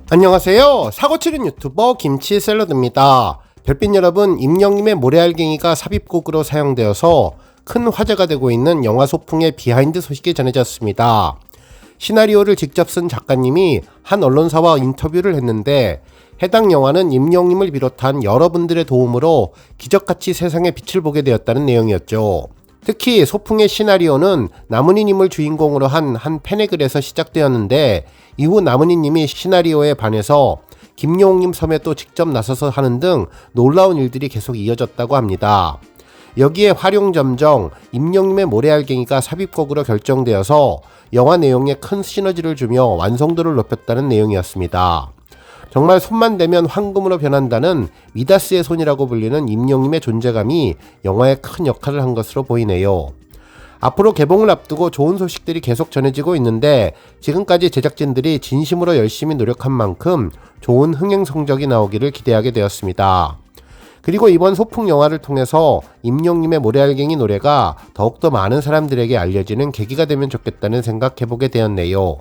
안녕하세요. 사고치는 유튜버 김치샐러드입니다. 별빛 여러분, 임영님의 모래알갱이가 삽입곡으로 사용되어서 큰 화제가 되고 있는 영화 소풍의 비하인드 소식이 전해졌습니다. 시나리오를 직접 쓴 작가님이 한 언론사와 인터뷰를 했는데 해당 영화는 임영님을 비롯한 여러분들의 도움으로 기적같이 세상에 빛을 보게 되었다는 내용이었죠. 특히 소풍의 시나리오는 나문희님을 주인공으로 한 팬의 글에서 시작되었는데 이후 나문희님이 시나리오에 반해서 김용님 섬에 또 직접 나서서 하는 등 놀라운 일들이 계속 이어졌다고 합니다. 여기에 활용점정, 임영님의 모래알갱이가 삽입곡으로 결정되어서 영화 내용에 큰 시너지를 주며 완성도를 높였다는 내용이었습니다. 정말 손만 대면 황금으로 변한다는 미다스의 손이라고 불리는 임영님의 존재감이 영화에 큰 역할을 한 것으로 보이네요. 앞으로 개봉을 앞두고 좋은 소식들이 계속 전해지고 있는데 지금까지 제작진들이 진심으로 열심히 노력한 만큼 좋은 흥행 성적이 나오기를 기대하게 되었습니다. 그리고 이번 소풍 영화를 통해서 임영님의 모래알갱이 노래가 더욱더 많은 사람들에게 알려지는 계기가 되면 좋겠다는 생각해보게 되었네요.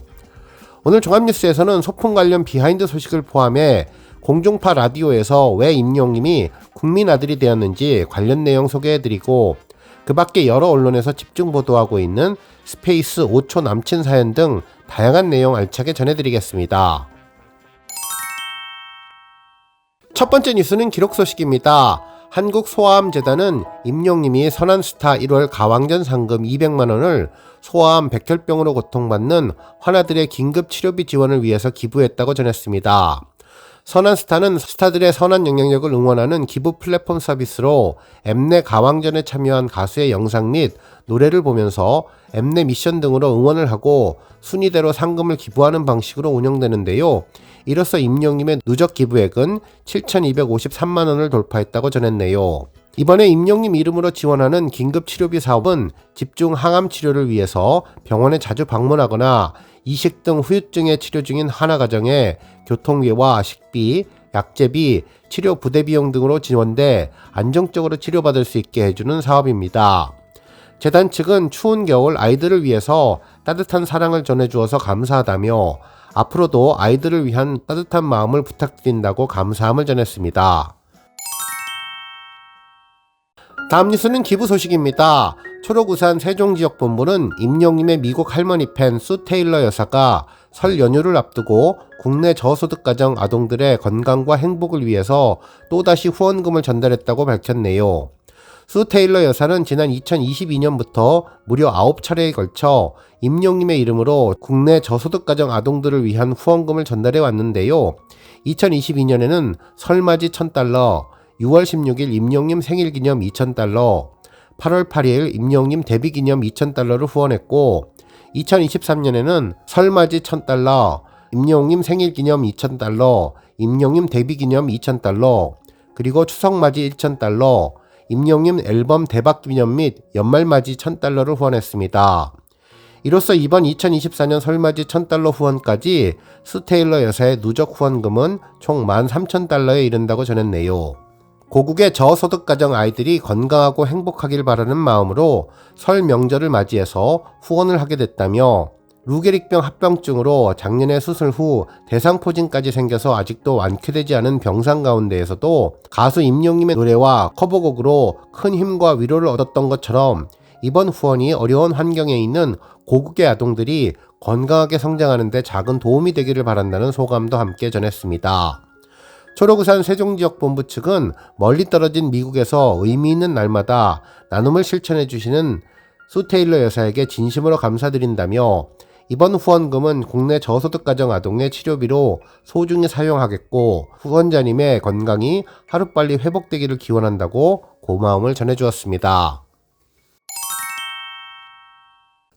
오늘 종합뉴스에서는 소풍 관련 비하인드 소식을 포함해 공중파 라디오에서 왜 임영님이 국민 아들이 되었는지 관련 내용 소개해드리고 그 밖에 여러 언론에서 집중 보도하고 있는 스페이스 5초 남친 사연 등 다양한 내용 알차게 전해드리겠습니다. 첫 번째 뉴스는 기록 소식입니다. 한국소아암재단은 임영님이 선한스타 1월 가왕전 상금 200만원을 소아암 백혈병으로 고통받는 환아들의 긴급 치료비 지원을 위해서 기부했다고 전했습니다. 선한스타는 스타들의 선한 영향력을 응원하는 기부 플랫폼 서비스로 엠넷 가왕전에 참여한 가수의 영상 및 노래를 보면서 엠넷 미션 등으로 응원을 하고 순위대로 상금을 기부하는 방식으로 운영되는데요. 이로써 임영님의 누적 기부액은 7,253만원을 돌파했다고 전했네요. 이번에 임영님 이름으로 지원하는 긴급치료비 사업은 집중 항암 치료를 위해서 병원에 자주 방문하거나 이식 등 후유증에 치료 중인 환아 가정에 교통비와 식비, 약제비, 치료 부대 비용 등으로 지원돼 안정적으로 치료받을 수 있게 해주는 사업입니다. 재단 측은 추운 겨울 아이들을 위해서 따뜻한 사랑을 전해주어서 감사하다며 앞으로도 아이들을 위한 따뜻한 마음을 부탁드린다고 감사함을 전했습니다. 다음 뉴스는 기부 소식입니다. 초록우산 세종지역본부는 임영님의 미국 할머니 팬 수 테일러 여사가 설 연휴를 앞두고 국내 저소득가정 아동들의 건강과 행복을 위해서 또다시 후원금을 전달했다고 밝혔네요. 수 테일러 여사는 지난 2022년부터 무려 9차례에 걸쳐 임영님의 이름으로 국내 저소득가정 아동들을 위한 후원금을 전달해 왔는데요. 2022년에는 설맞이 $1,000, 6월 16일 임영님 생일기념 $2,000, 8월 8일 임영님 데뷔기념 $2,000를 후원했고 2023년에는 설맞이 $1,000, 임영님 생일기념 $2,000, 임영님 데뷔기념 $2,000, 그리고 추석맞이 $1,000, 임영님 앨범 대박기념 및 연말맞이 $1,000를 후원했습니다. 이로써 이번 2024년 설맞이 $1,000 후원까지 수 테일러 여사의 누적 후원금은 총 $13,000에 이른다고 전했네요. 고국의 저소득가정 아이들이 건강하고 행복하길 바라는 마음으로 설 명절을 맞이해서 후원을 하게 됐다며 루게릭병 합병증으로 작년에 수술 후 대상포진까지 생겨서 아직도 완쾌되지 않은 병상 가운데에서도 가수 임영님의 노래와 커버곡으로 큰 힘과 위로를 얻었던 것처럼 이번 후원이 어려운 환경에 있는 고국의 아동들이 건강하게 성장하는 데 작은 도움이 되기를 바란다는 소감도 함께 전했습니다. 초록우산 세종지역본부 측은 멀리 떨어진 미국에서 의미 있는 날마다 나눔을 실천해 주시는 수 테일러 여사에게 진심으로 감사드린다며 이번 후원금은 국내 저소득가정 아동의 치료비로 소중히 사용하겠고 후원자님의 건강이 하루빨리 회복되기를 기원한다고 고마움을 전해주었습니다.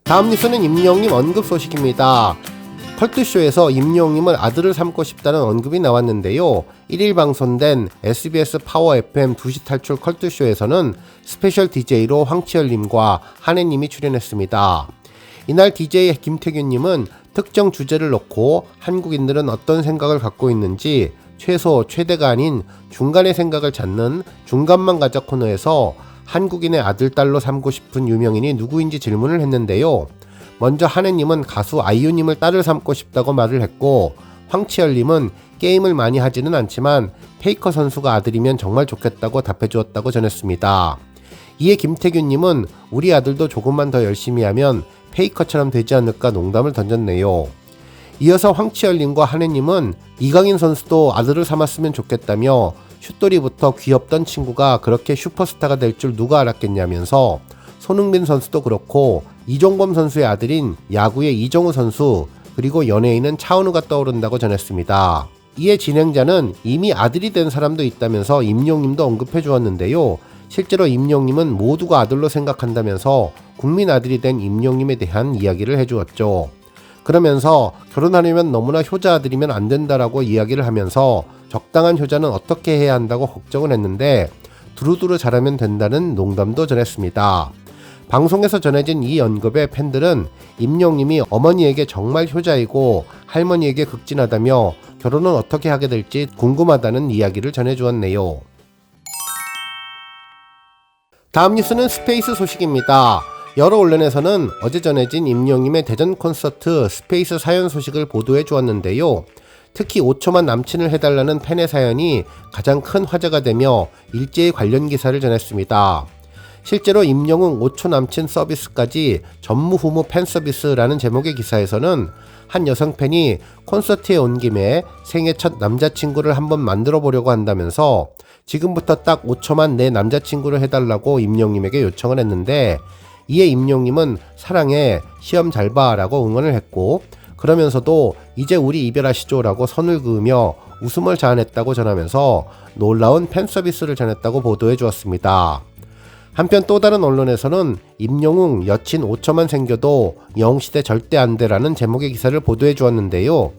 다음 뉴스는 임영님 언급 소식입니다. 컬투쇼에서 임영님을 아들을 삼고 싶다는 언급이 나왔는데요. 1일 방송된 SBS 파워 FM 2시 탈출 컬투쇼에서는 스페셜 DJ로 황치열님과 한혜님이 출연했습니다. 이날 DJ 김태균님은 특정 주제를 놓고 한국인들은 어떤 생각을 갖고 있는지 최소, 최대가 아닌 중간의 생각을 찾는 중간만 가자 코너에서 한국인의 아들, 딸로 삼고 싶은 유명인이 누구인지 질문을 했는데요. 먼저 한혜님은 가수 아이유님을 딸을 삼고 싶다고 말을 했고 황치열님은 게임을 많이 하지는 않지만 페이커 선수가 아들이면 정말 좋겠다고 답해주었다고 전했습니다. 이에 김태균님은 우리 아들도 조금만 더 열심히 하면 페이커처럼 되지 않을까 농담을 던졌네요. 이어서 황치열님과 한혜님은 이강인 선수도 아들을 삼았으면 좋겠다며 슛돌이부터 귀엽던 친구가 그렇게 슈퍼스타가 될 줄 누가 알았겠냐면서 손흥민 선수도 그렇고 이종범 선수의 아들인 야구의 이정우 선수 그리고 연예인은 차은우가 떠오른다고 전했습니다. 이에 진행자는 이미 아들이 된 사람도 있다면서 임용님도 언급해 주었는데요. 실제로 임용님은 모두가 아들로 생각한다면서 국민 아들이 된 임용님에 대한 이야기를 해주었죠. 그러면서 결혼하려면 너무나 효자 아들이면 안 된다라고 이야기를 하면서 적당한 효자는 어떻게 해야 한다고 걱정을 했는데 두루두루 잘하면 된다는 농담도 전했습니다. 방송에서 전해진 이 언급에 팬들은 임용님이 어머니에게 정말 효자이고 할머니에게 극진하다며 결혼은 어떻게 하게 될지 궁금하다는 이야기를 전해주었네요. 다음 뉴스는 스페이스 소식입니다. 여러 언론에서는 어제 전해진 임영님의 대전 콘서트 스페이스 사연 소식을 보도해 주었는데요. 특히 5초만 남친을 해달라는 팬의 사연이 가장 큰 화제가 되며 일제히 관련 기사를 전했습니다. 실제로 임영웅 5초 남친 서비스까지 전무후무 팬 서비스라는 제목의 기사에서는 한 여성 팬이 콘서트에 온 김에 생애 첫 남자친구를 한번 만들어 보려고 한다면서 지금부터 딱 5초만 내 남자친구를 해달라고 임영님에게 요청을 했는데 이에 임용님은 사랑해 시험 잘 봐 라고 응원을 했고 그러면서도 이제 우리 이별하시죠 라고 선을 그으며 웃음을 자아냈다고 전하면서 놀라운 팬 서비스를 전했다고 보도해 주었습니다. 한편 또 다른 언론에서는 임영웅 여친 5초만 생겨도 영시대 절대 안돼라는 제목의 기사를 보도해 주었는데요.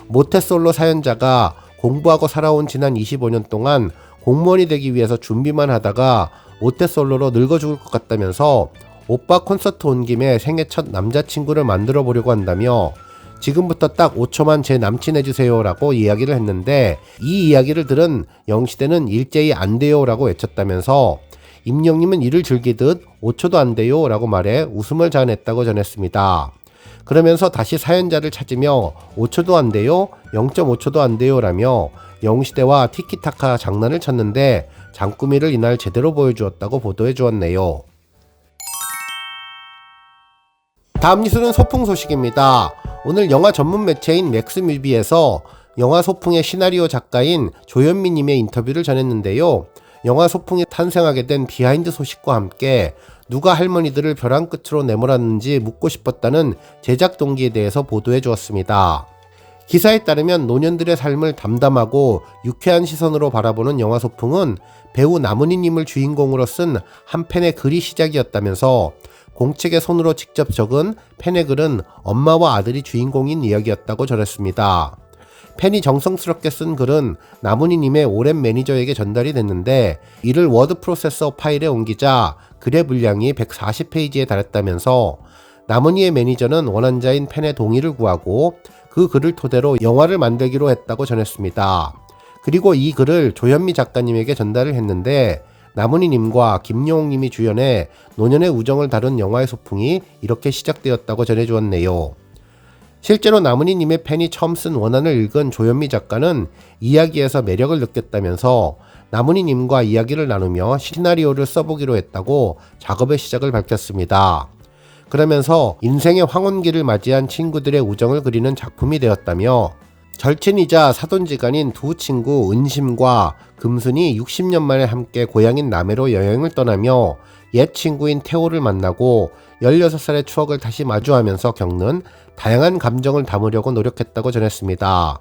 모태솔로 사연자가 공부하고 살아온 지난 25년 동안 공무원이 되기 위해서 준비만 하다가 모태솔로로 늙어 죽을 것 같다면서 오빠 콘서트 온 김에 생애 첫 남자친구를 만들어 보려고 한다며 지금부터 딱 5초만 제 남친 해주세요 라고 이야기를 했는데 이 이야기를 들은 영시대는 일제히 안 돼요 라고 외쳤다면서 임영님은 이를 즐기듯 5초도 안 돼요 라고 말해 웃음을 자아냈다고 전했습니다. 그러면서 다시 사연자를 찾으며 5초도 안 돼요? 0.5초도 안 돼요 라며 영시대와 티키타카 장난을 쳤는데 장꾸미를 이날 제대로 보여주었다고 보도해 주었네요. 다음 뉴스는 소풍 소식입니다. 오늘 영화 전문 매체인 맥스뮤비에서 영화 소풍의 시나리오 작가인 조현미님의 인터뷰를 전했는데요. 영화 소풍이 탄생하게 된 비하인드 소식과 함께 누가 할머니들을 벼랑 끝으로 내몰았는지 묻고 싶었다는 제작 동기에 대해서 보도해 주었습니다. 기사에 따르면 노년들의 삶을 담담하고 유쾌한 시선으로 바라보는 영화 소풍은 배우 나문희님을 주인공으로 쓴 한 팬의 글이 시작이었다면서 공책에 손으로 직접 적은 팬의 글은 엄마와 아들이 주인공인 이야기였다고 전했습니다. 팬이 정성스럽게 쓴 글은 나문희님의 오랜 매니저에게 전달이 됐는데 이를 워드 프로세서 파일에 옮기자 글의 분량이 140페이지에 달했다면서 나문희의 매니저는 원한자인 팬의 동의를 구하고 그 글을 토대로 영화를 만들기로 했다고 전했습니다. 그리고 이 글을 조현미 작가님에게 전달을 했는데 나문희님과 김용욱님이 주연해 노년의 우정을 다룬 영화의 소풍이 이렇게 시작되었다고 전해주었네요. 실제로 나문희님의 팬이 처음 쓴 원안을 읽은 조현미 작가는 이야기에서 매력을 느꼈다면서 나문희님과 이야기를 나누며 시나리오를 써보기로 했다고 작업의 시작을 밝혔습니다. 그러면서 인생의 황혼기를 맞이한 친구들의 우정을 그리는 작품이 되었다며 절친이자 사돈지간인 두 친구 은심과 금순이 60년 만에 함께 고향인 남해로 여행을 떠나며 옛 친구인 태호를 만나고 16살의 추억을 다시 마주하면서 겪는 다양한 감정을 담으려고 노력했다고 전했습니다.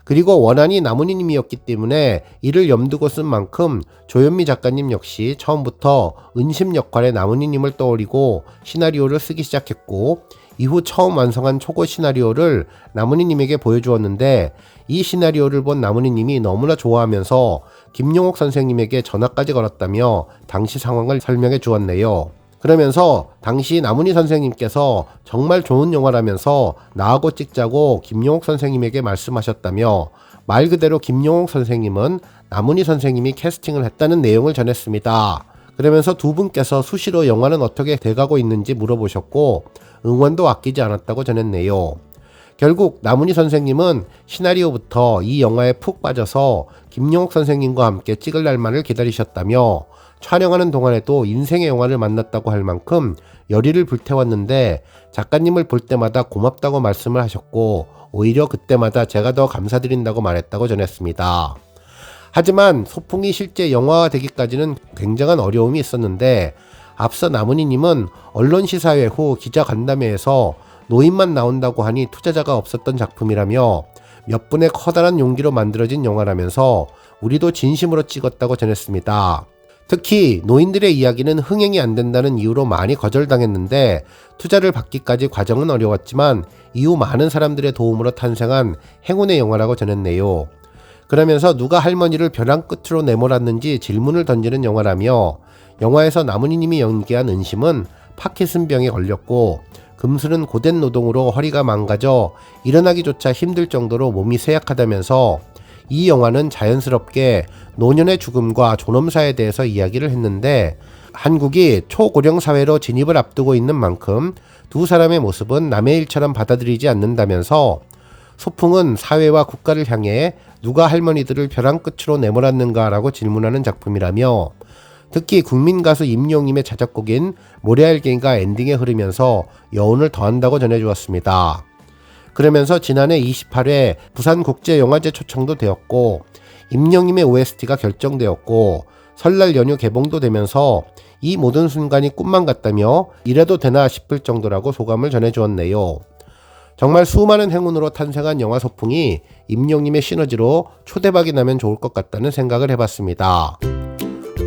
그리고 원안이 나문희님이었기 때문에 이를 염두고 쓴 만큼 조현미 작가님 역시 처음부터 은심 역할의 나문희님을 떠올리고 시나리오를 쓰기 시작했고 이후 처음 완성한 초고 시나리오를 나문희님에게 보여주었는데 이 시나리오를 본 나문희님이 너무나 좋아하면서 김용옥 선생님에게 전화까지 걸었다며 당시 상황을 설명해 주었네요. 그러면서 당시 나문희 선생님께서 정말 좋은 영화라면서 나하고 찍자고 김용옥 선생님에게 말씀하셨다며 말 그대로 김용옥 선생님은 나문희 선생님이 캐스팅을 했다는 내용을 전했습니다. 그러면서 두 분께서 수시로 영화는 어떻게 돼가고 있는지 물어보셨고 응원도 아끼지 않았다고 전했네요. 결국 나문희 선생님은 시나리오부터 이 영화에 푹 빠져서 김용옥 선생님과 함께 찍을 날만을 기다리셨다며 촬영하는 동안에도 인생의 영화를 만났다고 할 만큼 열의를 불태웠는데 작가님을 볼 때마다 고맙다고 말씀을 하셨고 오히려 그때마다 제가 더 감사드린다고 말했다고 전했습니다. 하지만 소풍이 실제 영화화 되기까지는 굉장한 어려움이 있었는데 앞서 나문희님은 언론시사회 후 기자간담회에서 노인만 나온다고 하니 투자자가 없었던 작품이라며 몇 분의 커다란 용기로 만들어진 영화라면서 우리도 진심으로 찍었다고 전했습니다. 특히 노인들의 이야기는 흥행이 안 된다는 이유로 많이 거절당했는데 투자를 받기까지 과정은 어려웠지만 이후 많은 사람들의 도움으로 탄생한 행운의 영화라고 전했네요. 그러면서 누가 할머니를 벼랑 끝으로 내몰았는지 질문을 던지는 영화라며 영화에서 나문희님이 연기한 은심은 파킨슨병에 걸렸고 금수는 고된 노동으로 허리가 망가져 일어나기조차 힘들 정도로 몸이 쇠약하다면서 이 영화는 자연스럽게 노년의 죽음과 존엄사에 대해서 이야기를 했는데 한국이 초고령 사회로 진입을 앞두고 있는 만큼 두 사람의 모습은 남의 일처럼 받아들이지 않는다면서 소풍은 사회와 국가를 향해 누가 할머니들을 벼랑 끝으로 내몰았는가라고 질문하는 작품이라며 특히 국민가수 임영님의 자작곡인 모래알갱이가 엔딩에 흐르면서 여운을 더한다고 전해주었습니다. 그러면서 지난해 28회 부산국제영화제 초청도 되었고 임영님의 OST가 결정되었고 설날 연휴 개봉도 되면서 이 모든 순간이 꿈만 같다며 이래도 되나 싶을 정도라고 소감을 전해주었네요. 정말 수많은 행운으로 탄생한 영화 소풍이 임영님의 시너지로 초대박이 나면 좋을 것 같다는 생각을 해봤습니다.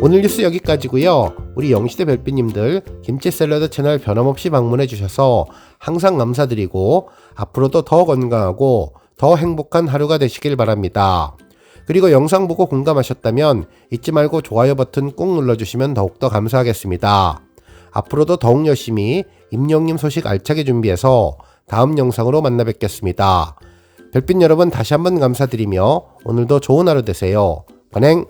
오늘 뉴스 여기까지고요. 우리 영시대 별빛님들 김치샐러드 채널 변함없이 방문해 주셔서 항상 감사드리고 앞으로도 더 건강하고 더 행복한 하루가 되시길 바랍니다. 그리고 영상 보고 공감하셨다면 잊지 말고 좋아요 버튼 꾹 눌러주시면 더욱더 감사하겠습니다. 앞으로도 더욱 열심히 임영님 소식 알차게 준비해서 다음 영상으로 만나 뵙겠습니다. 별빛 여러분 다시 한번 감사드리며 오늘도 좋은 하루 되세요. 건행!